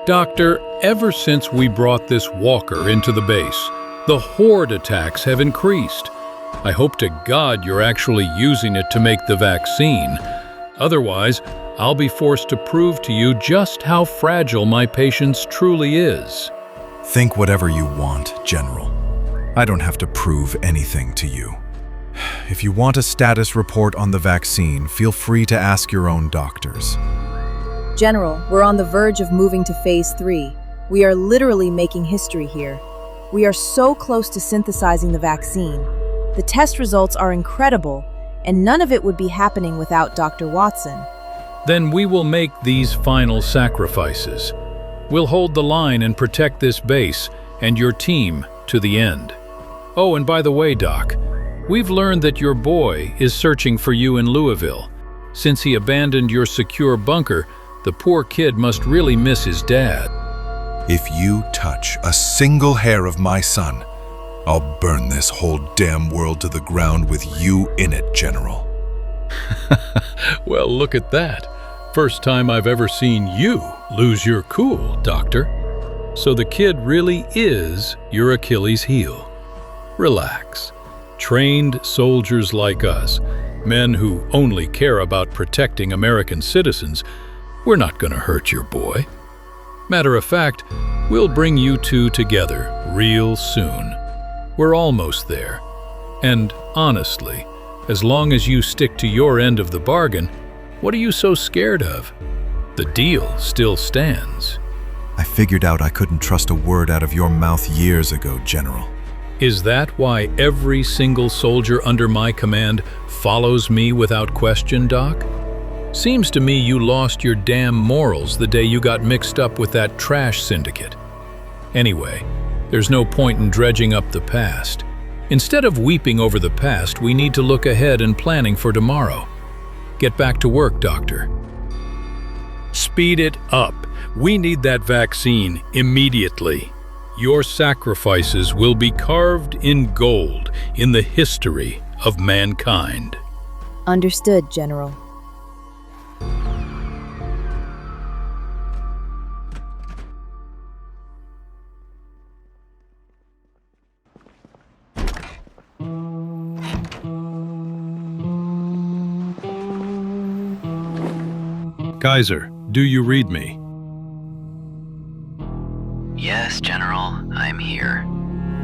Doctor, ever since we brought this walker into the base, the horde attacks have increased. I hope to God you're actually using it to make the vaccine. Otherwise, I'll be forced to prove to you just how fragile my patience truly is. Think whatever you want, General. I don't have to prove anything to you. If you want a status report on the vaccine, feel free to ask your own doctors. General, we're on the verge of moving to Phase 3. We are literally making history here. We are so close to synthesizing the vaccine. The test results are incredible, and none of it would be happening without Dr. Watson. Then we will make these final sacrifices. We'll hold the line and protect this base and your team to the end. Oh, and by the way, Doc, we've learned that your boy is searching for you in Louisville. Since he abandoned your secure bunker, the poor kid must really miss his dad. If you touch a single hair of my son, I'll burn this whole damn world to the ground with you in it, General. Well, look at that. First time I've ever seen you lose your cool, Doctor. So the kid really is your Achilles heel. Relax. Trained soldiers like us, men who only care about protecting American citizens, we're not going to hurt your boy. Matter of fact, we'll bring you two together real soon. We're almost there. And honestly, as long as you stick to your end of the bargain, what are you so scared of? The deal still stands. I figured out I couldn't trust a word out of your mouth years ago, General. Is that why every single soldier under my command follows me without question, Doc? Seems to me you lost your damn morals the day you got mixed up with that trash syndicate. Anyway, there's no point in dredging up the past. Instead of weeping over the past, we need to look ahead and planning for tomorrow. Get back to work, Doctor. Speed it up. We need that vaccine immediately. Your sacrifices will be carved in gold in the history of mankind. Understood, General. Kaiser, do you read me? Yes, General, I'm here.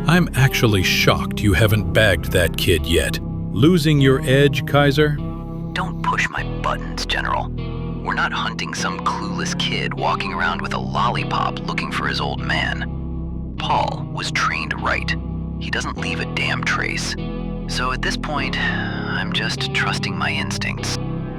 I'm actually shocked you haven't bagged that kid yet. Losing your edge, Kaiser? Don't push my buttons, General. We're not hunting some clueless kid walking around with a lollipop looking for his old man. Paul was trained right. He doesn't leave a damn trace. So at this point, I'm just trusting my instincts.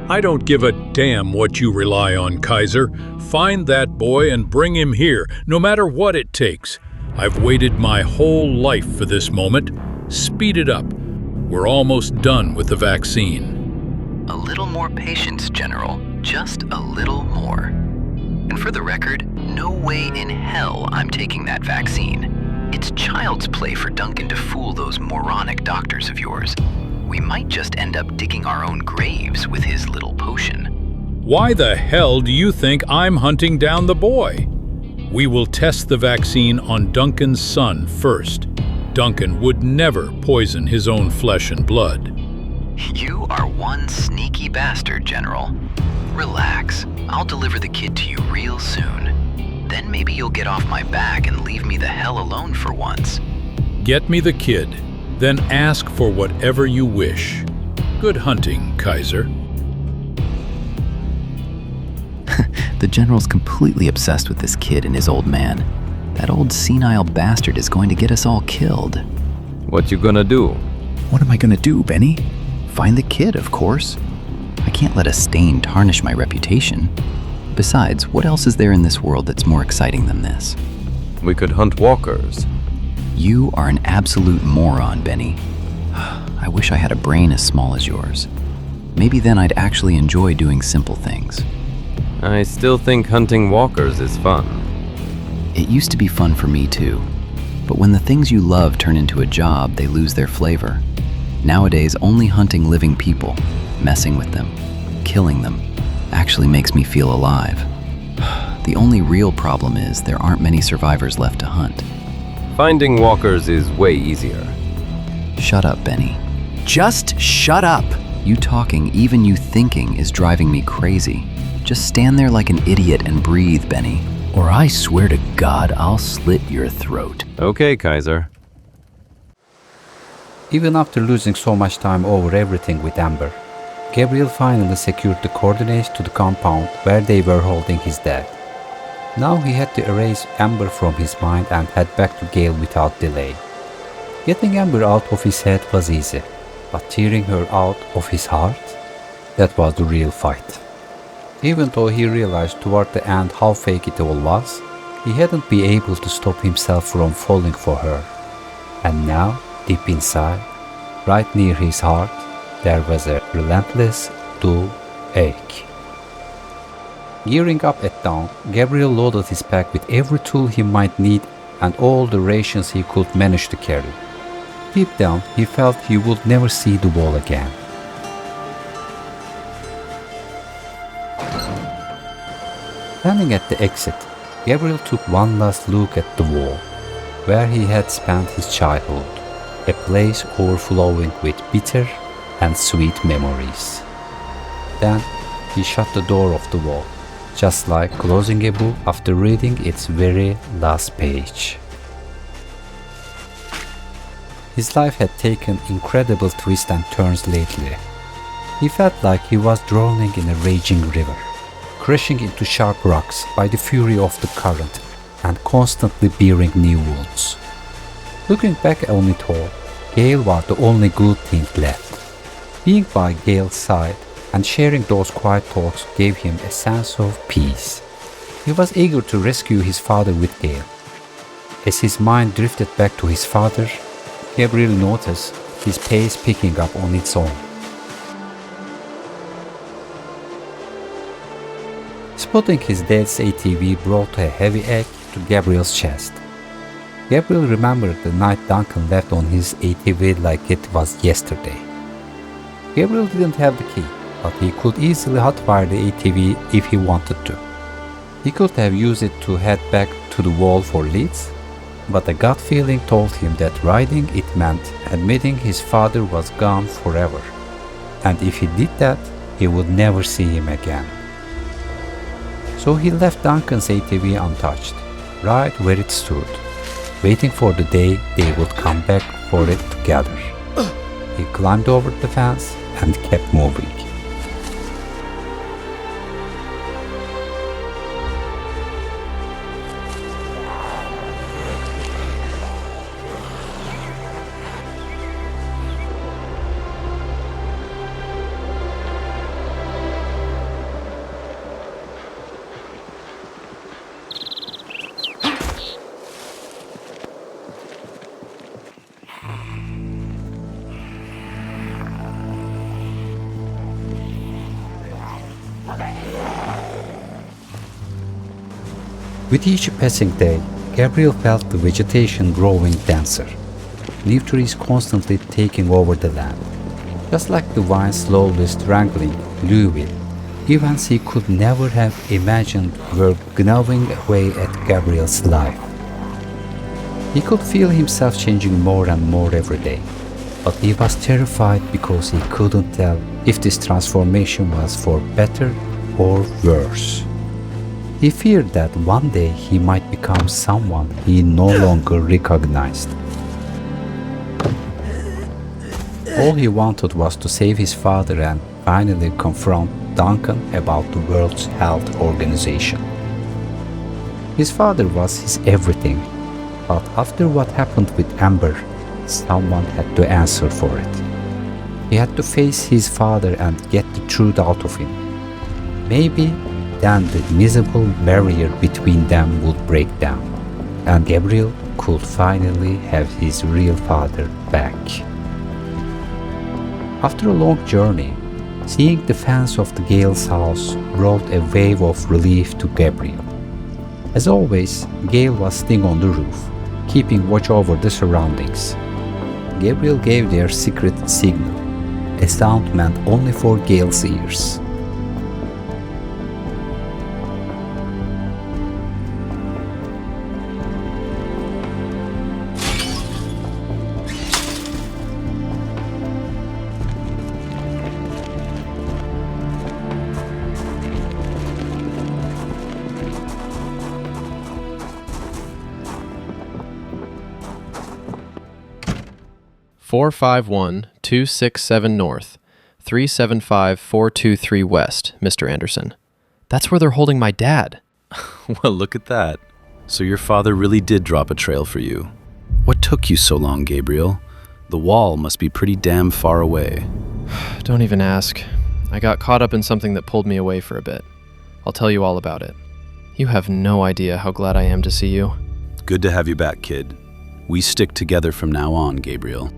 I don't give a damn what you rely on, Kaiser. Find that boy and bring him here, no matter what it takes. I've waited my whole life for this moment. Speed it up. We're almost done with the vaccine. A little more patience, General. Just a little more. And for the record, no way in hell I'm taking that vaccine. It's child's play for Duncan to fool those moronic doctors of yours. We might just end up digging our own graves with his little potion. Why the hell do you think I'm hunting down the boy? We will test the vaccine on Duncan's son first. Duncan would never poison his own flesh and blood. You are one sneaky bastard, General. Relax. I'll deliver the kid to you real soon. Then maybe you'll get off my back and leave me the hell alone for once. Get me the kid. Then ask for whatever you wish. Good hunting, Kaiser. The General's completely obsessed with this kid and his old man. That old senile bastard is going to get us all killed. What you gonna do? What am I gonna do, Benny? Find the kid, of course. I can't let a stain tarnish my reputation. Besides, what else is there in this world that's more exciting than this? We could hunt walkers. You are an absolute moron, Benny. I wish I had a brain as small as yours. Maybe then I'd actually enjoy doing simple things. I still think hunting walkers is fun. It used to be fun for me too. But when the things you love turn into a job, they lose their flavor. Nowadays, only hunting living people, messing with them, killing them, actually makes me feel alive. The only real problem is there aren't many survivors left to hunt. Finding walkers is way easier. Shut up, Benny. Just shut up. You talking, even you thinking, is driving me crazy. Just stand there like an idiot and breathe, Benny. Or I swear to God, I'll slit your throat. Okay, Kaiser. Even after losing so much time over everything with Amber, Gabriel finally secured the coordinates to the compound where they were holding his dad. Now he had to erase Amber from his mind and head back to Gale without delay. Getting Amber out of his head was easy, but tearing her out of his heart? That was the real fight. Even though he realized toward the end how fake it all was, he hadn't been able to stop himself from falling for her. And now, deep inside, right near his heart, there was a relentless, dull ache. Gearing up at dawn, Gabriel loaded his pack with every tool he might need and all the rations he could manage to carry. Deep down, he felt he would never see the wall again. Standing at the exit, Gabriel took one last look at the wall, where he had spent his childhood, a place overflowing with bitter and sweet memories. Then he shut the door of the wall, just like closing a book after reading its very last page. His life had taken incredible twists and turns lately. He felt like he was drowning in a raging river, crashing into sharp rocks by the fury of the current and constantly bearing new wounds. Looking back on it all, Gale was the only good thing left. Being by Gale's side and sharing those quiet talks gave him a sense of peace. He was eager to rescue his father with Gale. As his mind drifted back to his father, Gabriel noticed his pace picking up on its own. Spotting his dad's ATV brought a heavy ache to Gabriel's chest. Gabriel remembered the night Duncan left on his ATV like it was yesterday. Gabriel didn't have the key, but he could easily hotwire the ATV if he wanted to. He could have used it to head back to the wall for leads, but a gut feeling told him that riding it meant admitting his father was gone forever, and if he did that, he would never see him again. So he left Duncan's ATV untouched, right where it stood, waiting for the day they would come back for it together. He climbed over the fence and kept moving. With each passing day, Gabriel felt the vegetation growing denser, new trees constantly taking over the land. Just like the vines slowly strangling Louisville, events he could never have imagined were gnawing away at Gabriel's life. He could feel himself changing more and more every day, but he was terrified because he couldn't tell if this transformation was for better or worse. He feared that one day he might become someone he no longer recognized. All he wanted was to save his father and finally confront Duncan about the World Health Organization. His father was his everything, but after what happened with Amber, someone had to answer for it. He had to face his father and get the truth out of him. Maybe then the invisible barrier between them would break down, and Gabriel could finally have his real father back. After a long journey, seeing the fence of the Gale's house brought a wave of relief to Gabriel. As always, Gale was sitting on the roof, keeping watch over the surroundings. Gabriel gave their secret signal, a sound meant only for Gale's ears. 451-267 North, 375-423 West, Mr. Anderson. That's where they're holding my dad. Well, look at that. So your father really did drop a trail for you. What took you so long, Gabriel? The wall must be pretty damn far away. Don't even ask. I got caught up in something that pulled me away for a bit. I'll tell you all about it. You have no idea how glad I am to see you. Good to have you back, kid. We stick together from now on, Gabriel.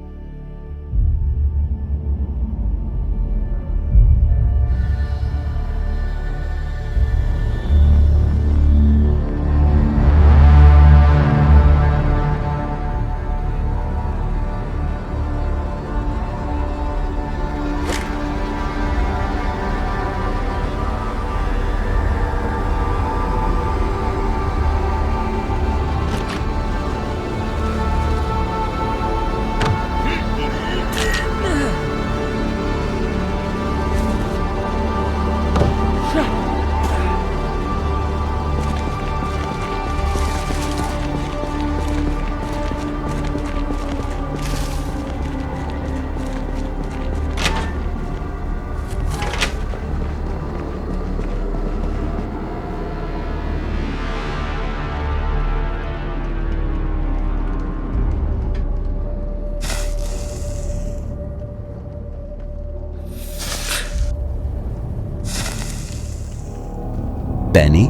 Benny?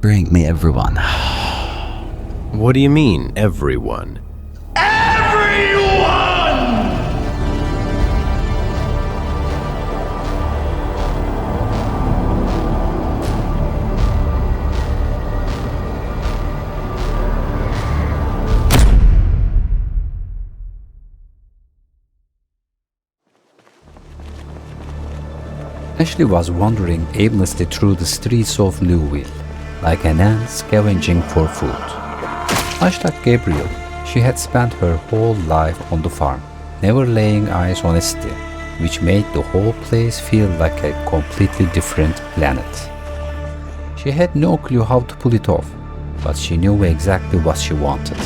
Bring me everyone. What do you mean, everyone? Ashley was wandering aimlessly through the streets of Louisville, like an ant scavenging for food. Much like Gabriel, she had spent her whole life on the farm, never laying eyes on a city, which made the whole place feel like a completely different planet. She had no clue how to pull it off, but she knew exactly what she wanted.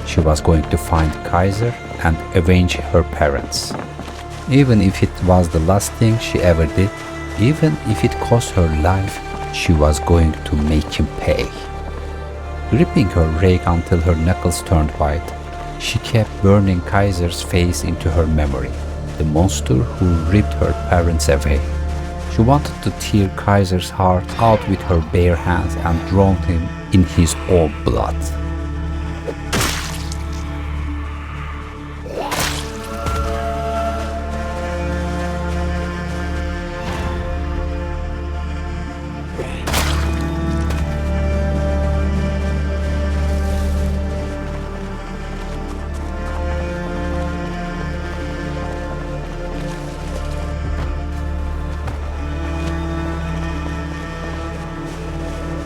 She was going to find Kaiser and avenge her parents. Even if it was the last thing she ever did, even if it cost her life, she was going to make him pay. Gripping her rake until her knuckles turned white, she kept burning Kaiser's face into her memory, the monster who ripped her parents away. She wanted to tear Kaiser's heart out with her bare hands and drown him in his own blood.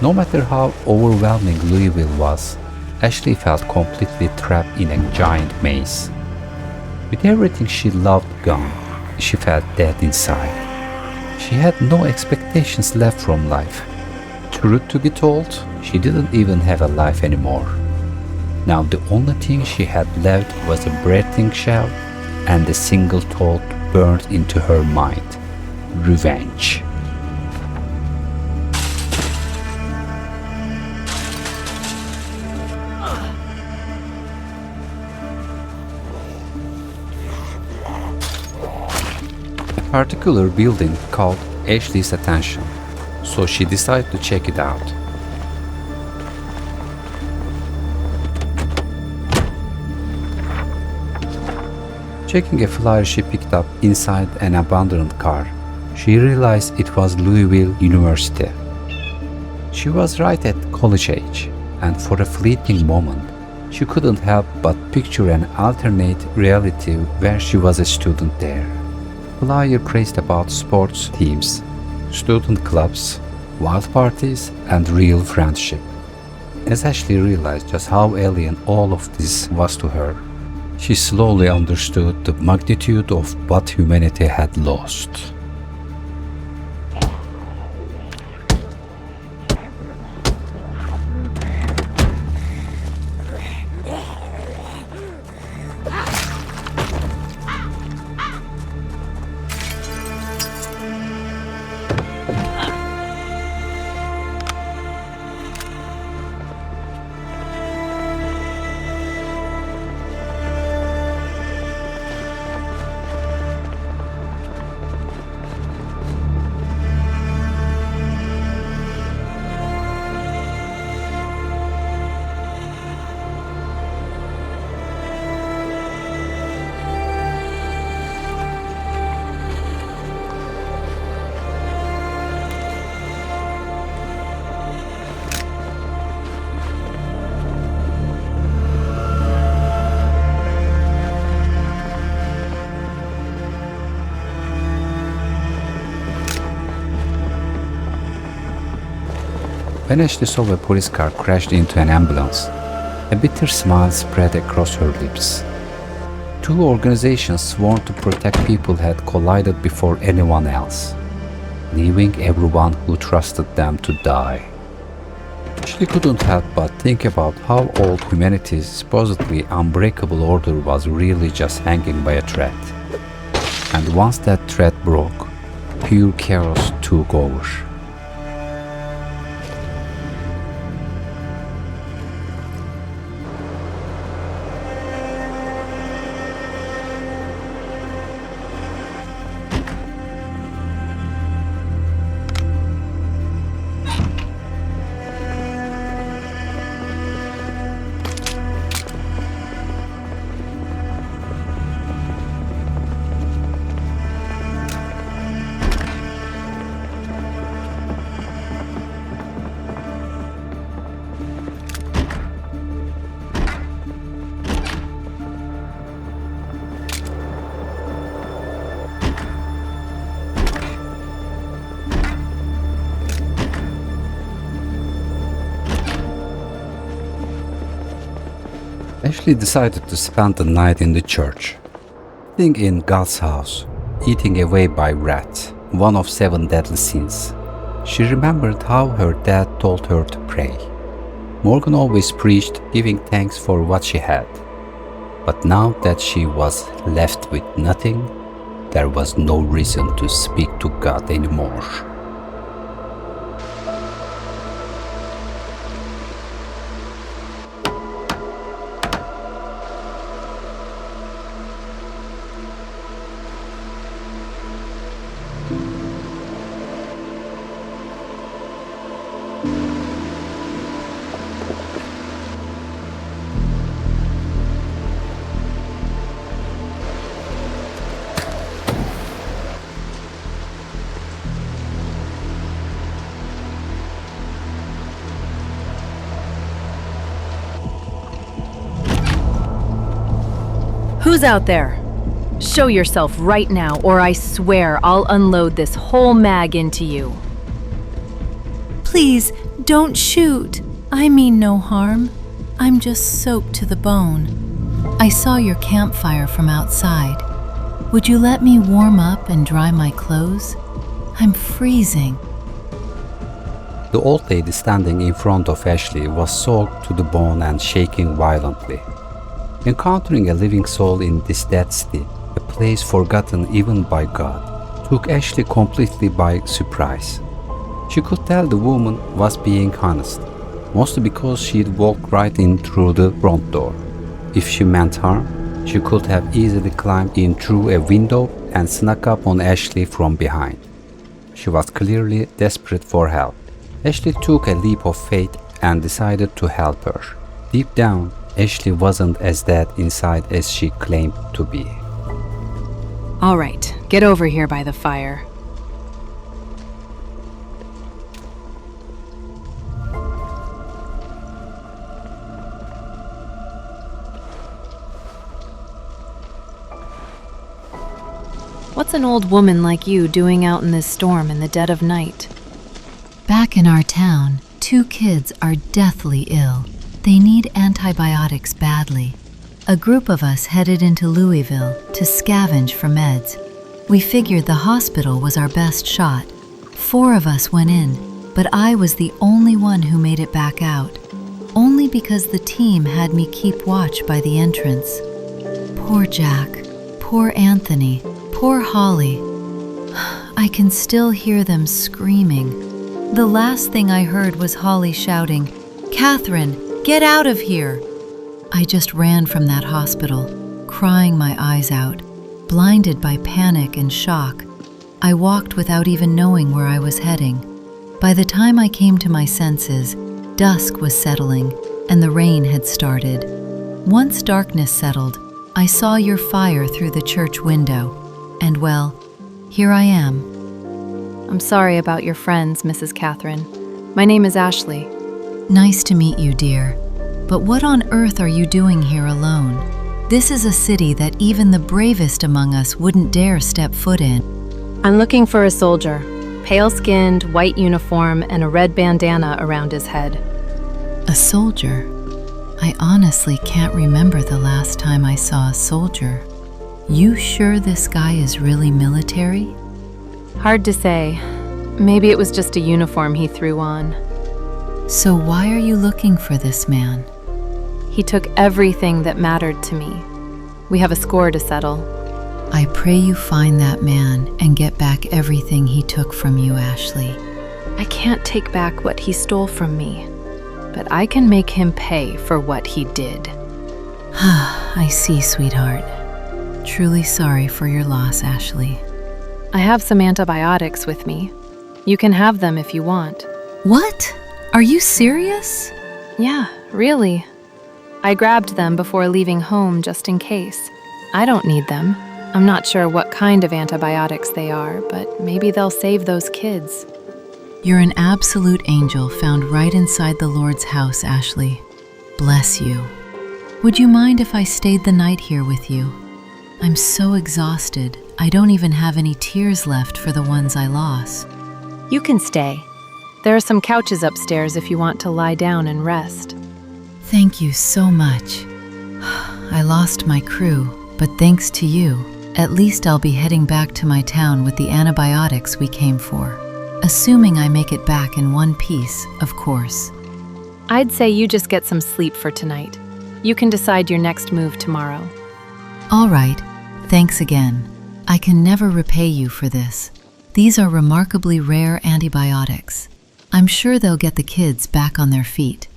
No matter how overwhelming Louisville was, Ashley felt completely trapped in a giant maze. With everything she loved gone, she felt dead inside. She had no expectations left from life. Truth to be told, she didn't even have a life anymore. Now the only thing she had left was a breathing shell and a single thought burned into her mind: revenge. Particular building caught Ashley's attention, so she decided to check it out. Checking a flyer she picked up inside an abandoned car, she realized it was Louisville University. She was right at college age, and for a fleeting moment, she couldn't help but picture an alternate reality where she was a student there. Flyer praised about sports teams, student clubs, wild parties, and real friendship. As Ashley realized just how alien all of this was to her, she slowly understood the magnitude of what humanity had lost. When Ashley saw a police car crashed into an ambulance, a bitter smile spread across her lips. Two organizations sworn to protect people had collided before anyone else, leaving everyone who trusted them to die. She couldn't help but think about how all humanity's supposedly unbreakable order was really just hanging by a thread. And once that thread broke, pure chaos took over. Ashley decided to spend the night in the church, sitting in God's house, eating away by rats, one of 7 deadly sins. She remembered how her dad told her to pray. Morgan always preached giving thanks for what she had. But now that she was left with nothing, there was no reason to speak to God anymore. Who's out there? Show yourself right now, or I swear I'll unload this whole mag into you. Please, don't shoot. I mean no harm. I'm just soaked to the bone. I saw your campfire from outside. Would you let me warm up and dry my clothes? I'm freezing. The old lady standing in front of Ashley was soaked to the bone and shaking violently. Encountering a living soul in this dead city, a place forgotten even by God, took Ashley completely by surprise. She could tell the woman was being honest, mostly because she'd walked right in through the front door. If she meant harm, she could have easily climbed in through a window and snuck up on Ashley from behind. She was clearly desperate for help. Ashley took a leap of faith and decided to help her. Deep down, Ashley wasn't as dead inside as she claimed to be. All right, get over here by the fire. What's an old woman like you doing out in this storm in the dead of night? Back in our town, 2 kids are deathly ill. They need antibiotics badly. A group of us headed into Louisville to scavenge for meds. We figured the hospital was our best shot. 4 of us went in, but I was the only one who made it back out. Only because the team had me keep watch by the entrance. Poor Jack, poor Anthony, poor Holly. I can still hear them screaming. The last thing I heard was Holly shouting, "Catherine, get out of here!" I just ran from that hospital, crying my eyes out, blinded by panic and shock. I walked without even knowing where I was heading. By the time I came to my senses, dusk was settling and the rain had started. Once darkness settled, I saw your fire through the church window, and well, here I am. I'm sorry about your friends, Mrs. Catherine. My name is Ashley. Nice to meet you, dear. But what on earth are you doing here alone? This is a city that even the bravest among us wouldn't dare step foot in. I'm looking for a soldier. Pale-skinned, white uniform, and a red bandana around his head. A soldier? I honestly can't remember the last time I saw a soldier. You sure this guy is really military? Hard to say. Maybe it was just a uniform he threw on. So why are you looking for this man? He took everything that mattered to me. We have a score to settle. I pray you find that man and get back everything he took from you, Ashley. I can't take back what he stole from me, but I can make him pay for what he did. I see, sweetheart. Truly sorry for your loss, Ashley. I have some antibiotics with me. You can have them if you want. What? Are you serious? Yeah, really. I grabbed them before leaving home just in case. I don't need them. I'm not sure what kind of antibiotics they are, but maybe they'll save those kids. You're an absolute angel found right inside the Lord's house, Ashley. Bless you. Would you mind if I stayed the night here with you? I'm so exhausted, I don't even have any tears left for the ones I lost. You can stay. There are some couches upstairs if you want to lie down and rest. Thank you so much. I lost my crew, but thanks to you, at least I'll be heading back to my town with the antibiotics we came for. Assuming I make it back in one piece, of course. I'd say you just get some sleep for tonight. You can decide your next move tomorrow. All right, thanks again. I can never repay you for this. These are remarkably rare antibiotics. I'm sure they'll get the kids back on their feet.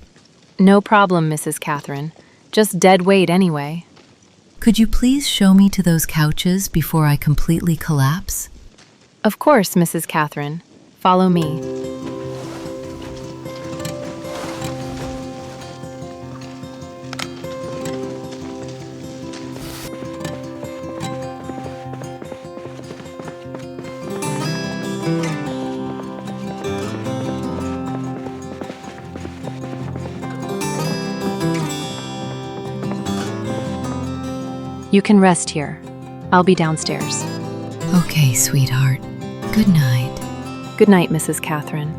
No problem, Mrs. Catherine. Just dead weight anyway. Could you please show me to those couches before I completely collapse? Of course, Mrs. Catherine. Follow me. You can rest here. I'll be downstairs. Okay, sweetheart. Good night. Good night, Mrs. Catherine.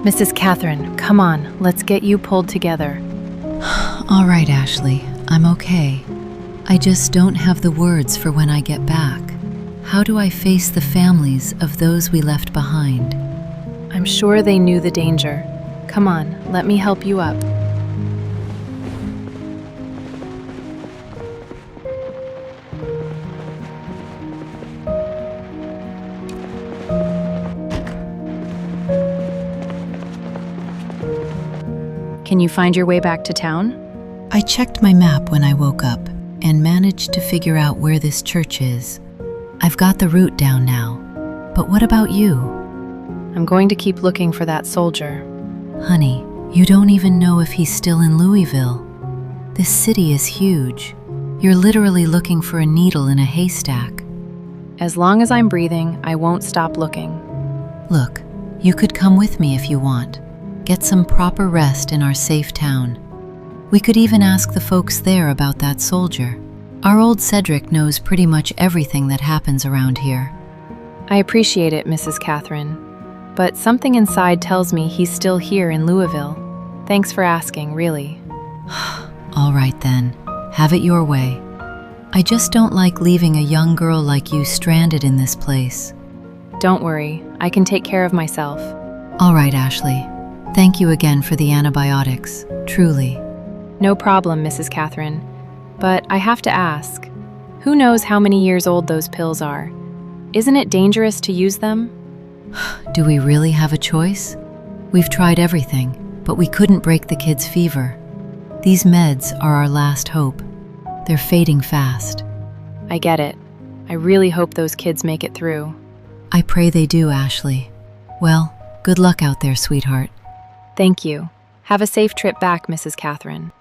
Mrs. Catherine, come on, let's get you pulled together. All right, Ashley, I'm okay. I just don't have the words for when I get back. How do I face the families of those we left behind? I'm sure they knew the danger. Come on, let me help you up. Can you find your way back to town? I checked my map when I woke up and managed to figure out where this church is. I've got the route down now. But what about you? I'm going to keep looking for that soldier. Honey, you don't even know if he's still in Louisville. This city is huge. You're literally looking for a needle in a haystack. As long as I'm breathing, I won't stop looking. Look, you could come with me if you want. Get some proper rest in our safe town. We could even ask the folks there about that soldier. Our old Cedric knows pretty much everything that happens around here. I appreciate it, Mrs. Catherine, but something inside tells me he's still here in Louisville. Thanks for asking, really. All right then, have it your way. I just don't like leaving a young girl like you stranded in this place. Don't worry, I can take care of myself. All right, Ashley. Thank you again for the antibiotics, truly. No problem, Mrs. Catherine. But I have to ask, who knows how many years old those pills are? Isn't it dangerous to use them? Do we really have a choice? We've tried everything, but we couldn't break the kid's fever. These meds are our last hope. They're fading fast. I get it. I really hope those kids make it through. I pray they do, Ashley. Well, good luck out there, sweetheart. Thank you. Have a safe trip back, Mrs. Catherine.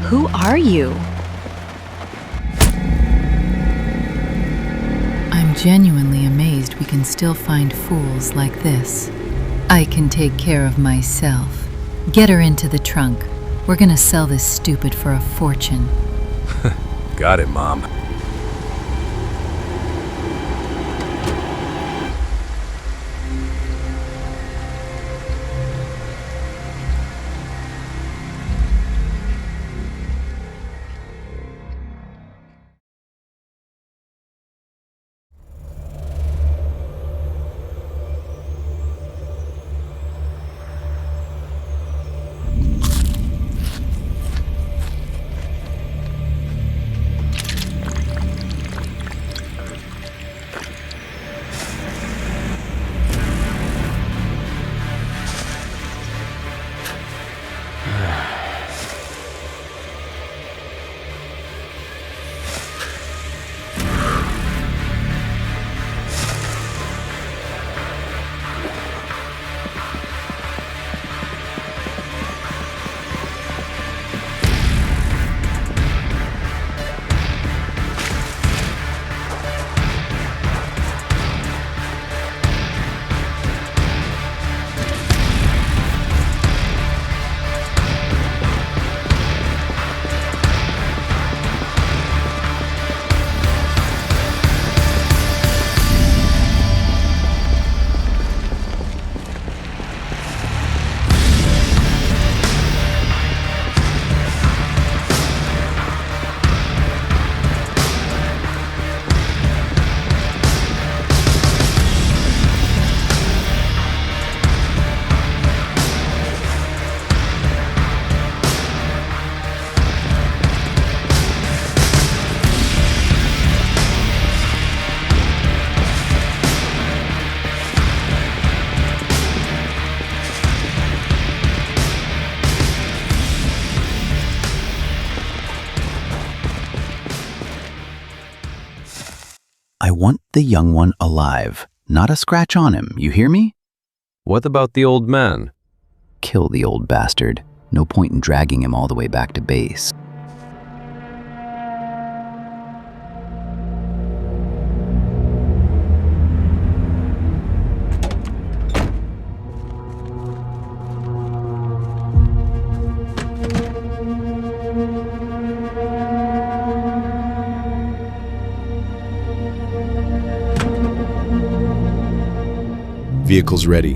Who are you? I'm genuinely amazed we can still find fools like this. I can take care of myself. Get her into the trunk. We're gonna sell this stupid for a fortune. Got it, Mom. I want the young one alive, not a scratch on him, you hear me? What about the old man? Kill the old bastard. No point in dragging him all the way back to base. Vehicles ready.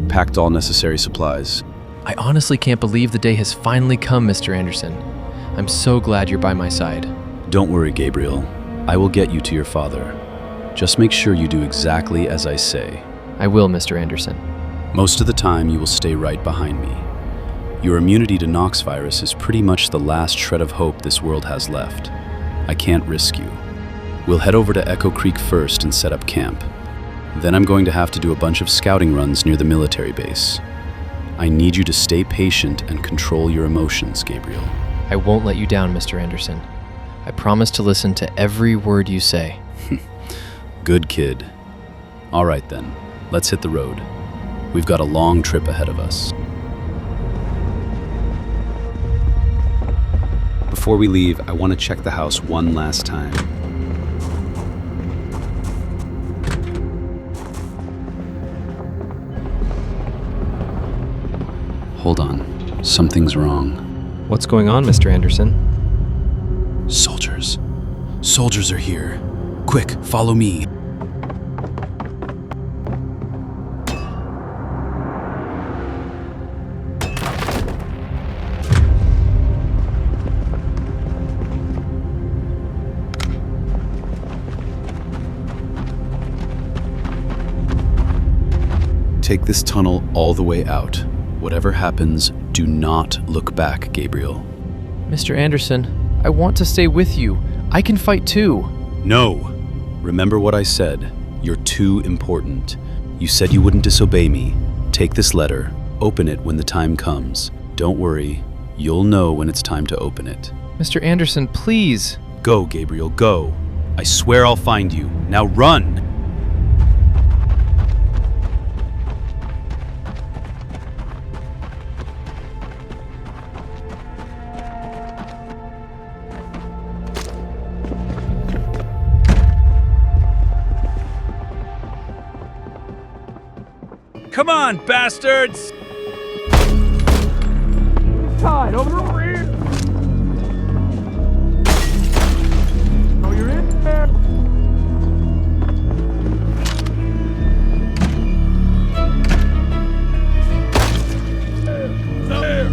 Packed all necessary supplies. I honestly can't believe the day has finally come, Mr. Anderson. I'm so glad you're by my side. Don't worry, Gabriel. I will get you to your father. Just make sure you do exactly as I say. I will, Mr. Anderson. Most of the time, you will stay right behind me. Your immunity to Nox virus is pretty much the last shred of hope this world has left. I can't risk you. We'll head over to Echo Creek first and set up camp. Then I'm going to have to do a bunch of scouting runs near the military base. I need you to stay patient and control your emotions, Gabriel. I won't let you down, Mr. Anderson. I promise to listen to every word you say. Good kid. All right then, let's hit the road. We've got a long trip ahead of us. Before we leave, I want to check the house one last time. Hold on, something's wrong. What's going on, Mr. Anderson? Soldiers. Soldiers are here. Quick, follow me. Take this tunnel all the way out. Whatever happens, do not look back, Gabriel. Mr. Anderson, I want to stay with you. I can fight too. No! Remember what I said. You're too important. You said you wouldn't disobey me. Take this letter. Open it when the time comes. Don't worry. You'll know when it's time to open it. Mr. Anderson, please. Go, Gabriel, go. I swear I'll find you. Now run! Come on, bastards! Side, over the rear! Oh, you're in there! There!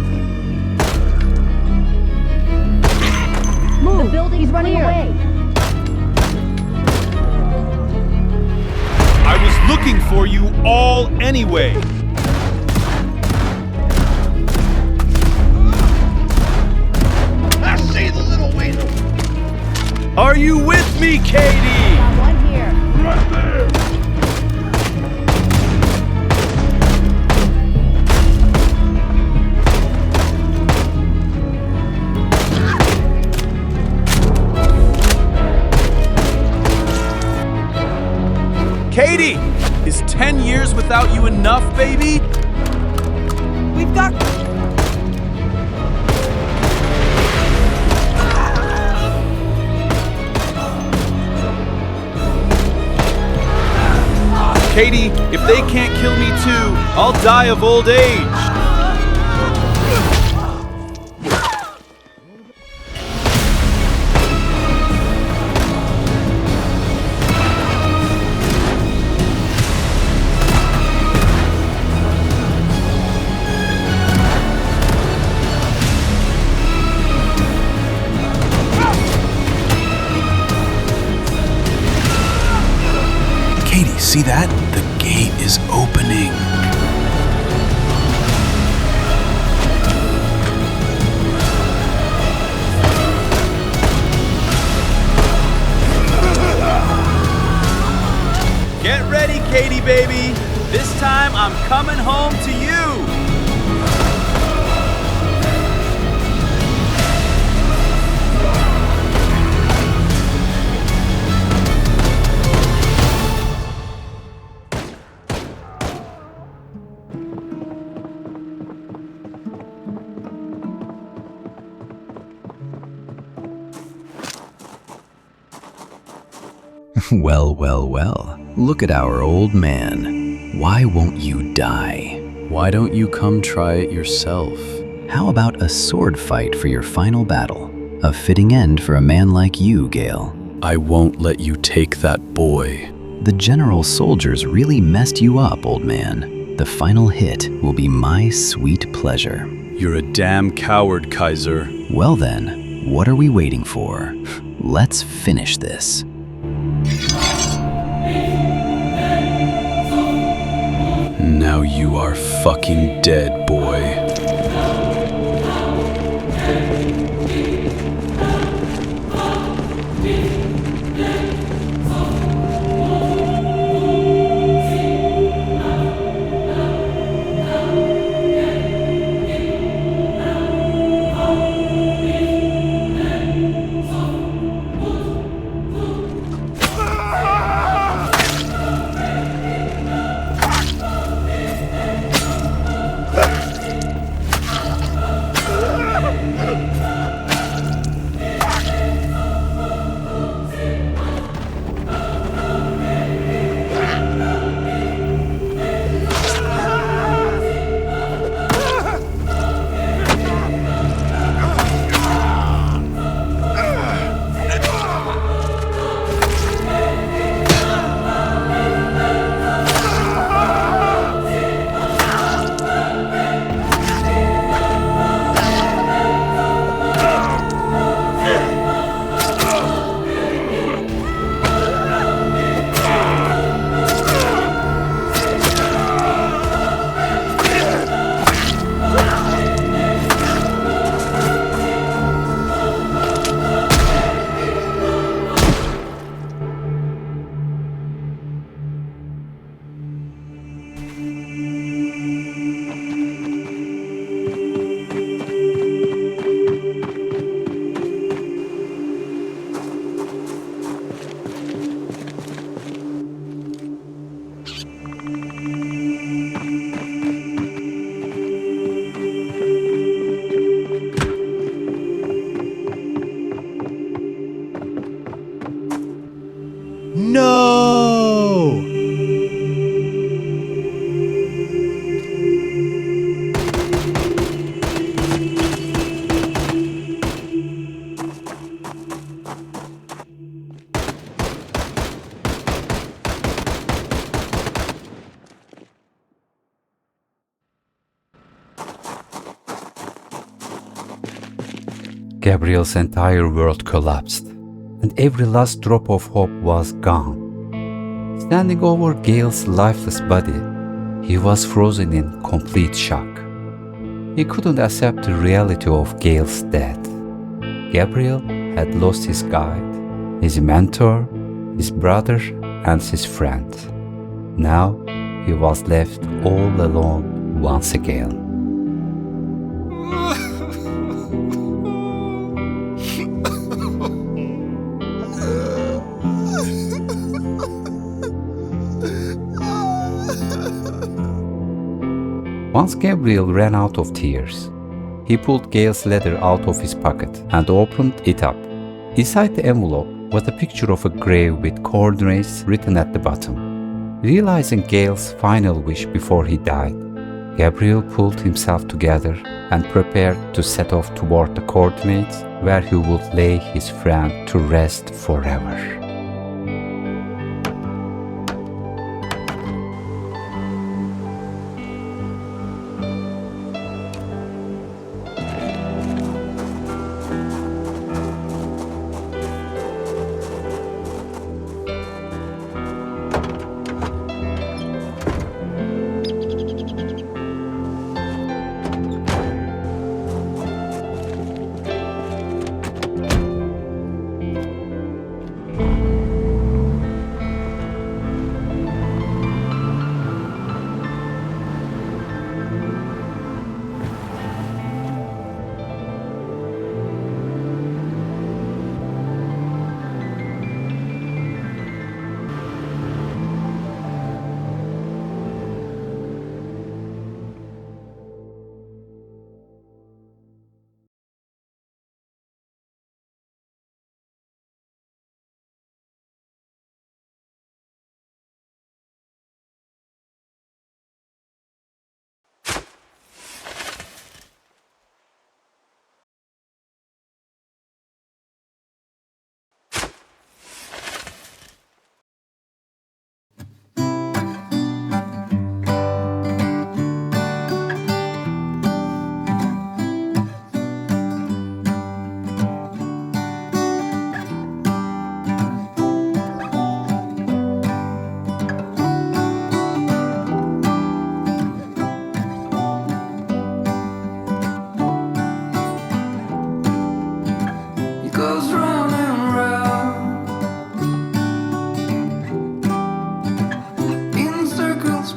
Move! The building's running away! I was looking for you all anyway! I see the little weasel! Are you with me, Katie? Got one here. Right there! Katie! Is 10 years without you enough, baby? We've got... Katie, if they can't kill me too, I'll die of old age. See that? The gate is opening. Get ready, Katie, baby. This time I'm coming home to you. Well, well, well. Look at our old man. Why won't you die? Why don't you come try it yourself? How about a sword fight for your final battle? A fitting end for a man like you, Gale. I won't let you take that boy. The general soldiers really messed you up, old man. The final hit will be my sweet pleasure. You're a damn coward, Kaiser. Well then, what are we waiting for? Let's finish this. Now you are fucking dead, boy. No! Gabriel's entire world collapsed, and every last drop of hope was gone. Standing over Gale's lifeless body, he was frozen in complete shock. He couldn't accept the reality of Gale's death. Gabriel had lost his guide, his mentor, his brother, and his friend. Now he was left all alone once again. Once Gabriel ran out of tears, he pulled Gale's letter out of his pocket and opened it up. Inside the envelope was a picture of a grave with coordinates written at the bottom. Realizing Gale's final wish before he died, Gabriel pulled himself together and prepared to set off toward the coordinates where he would lay his friend to rest forever.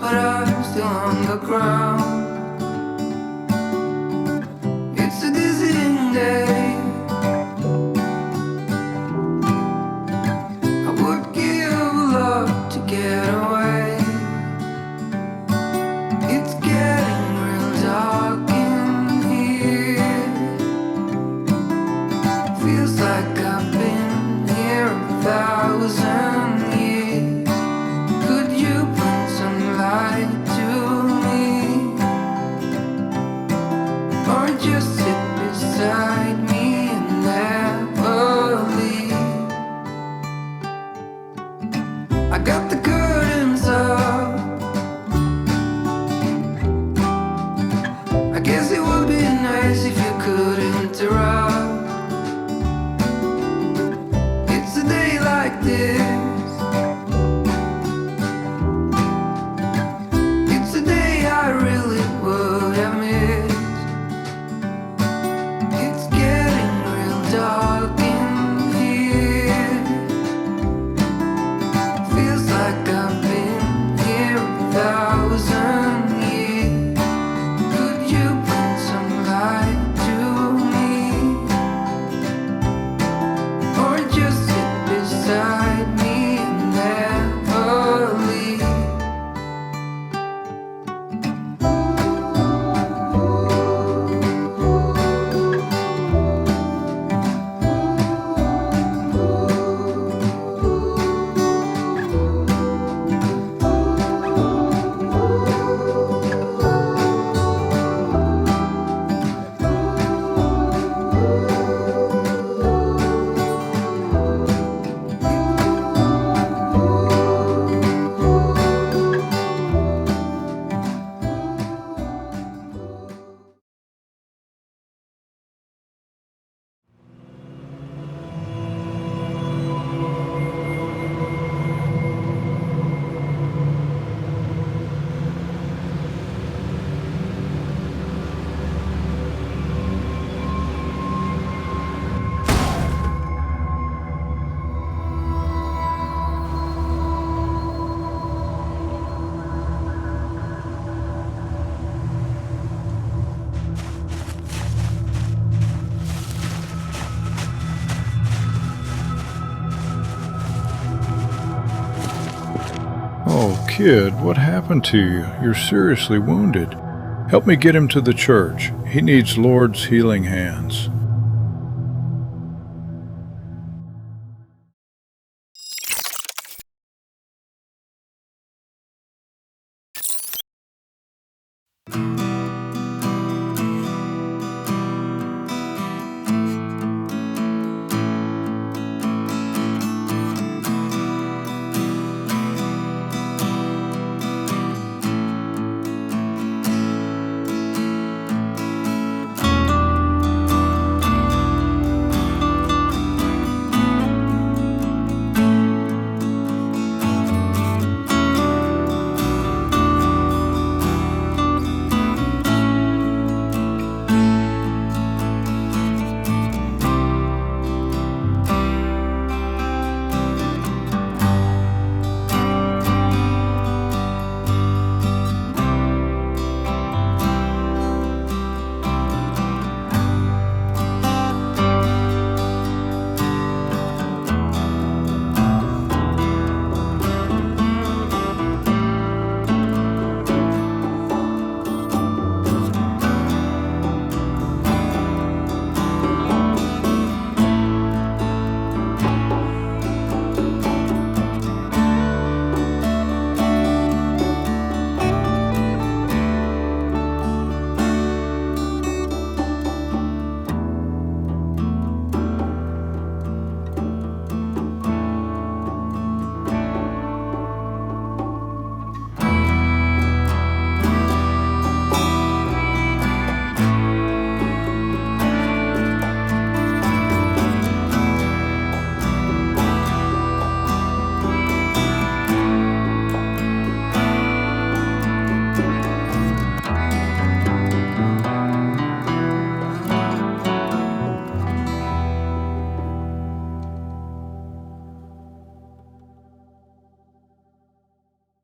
but I'm still on the ground. It's a dizzying day. I would give a lot to get away. It's getting real dark in here. Feels like I've been here 1,000 years. Could you bring some light to me? Or just sit beside me and never leave? I got the curtains up. I guess it would be nice if you could interrupt. It's a day like this. It's a day I really would have missed. It's getting real dark in here. Feels like I've been here 1,000 years. Could you bring some light to me? Or just sit beside me and never leave? Oh, kid, what happened to you? You're seriously wounded. Help me get him to the church. He needs Lord's healing hands.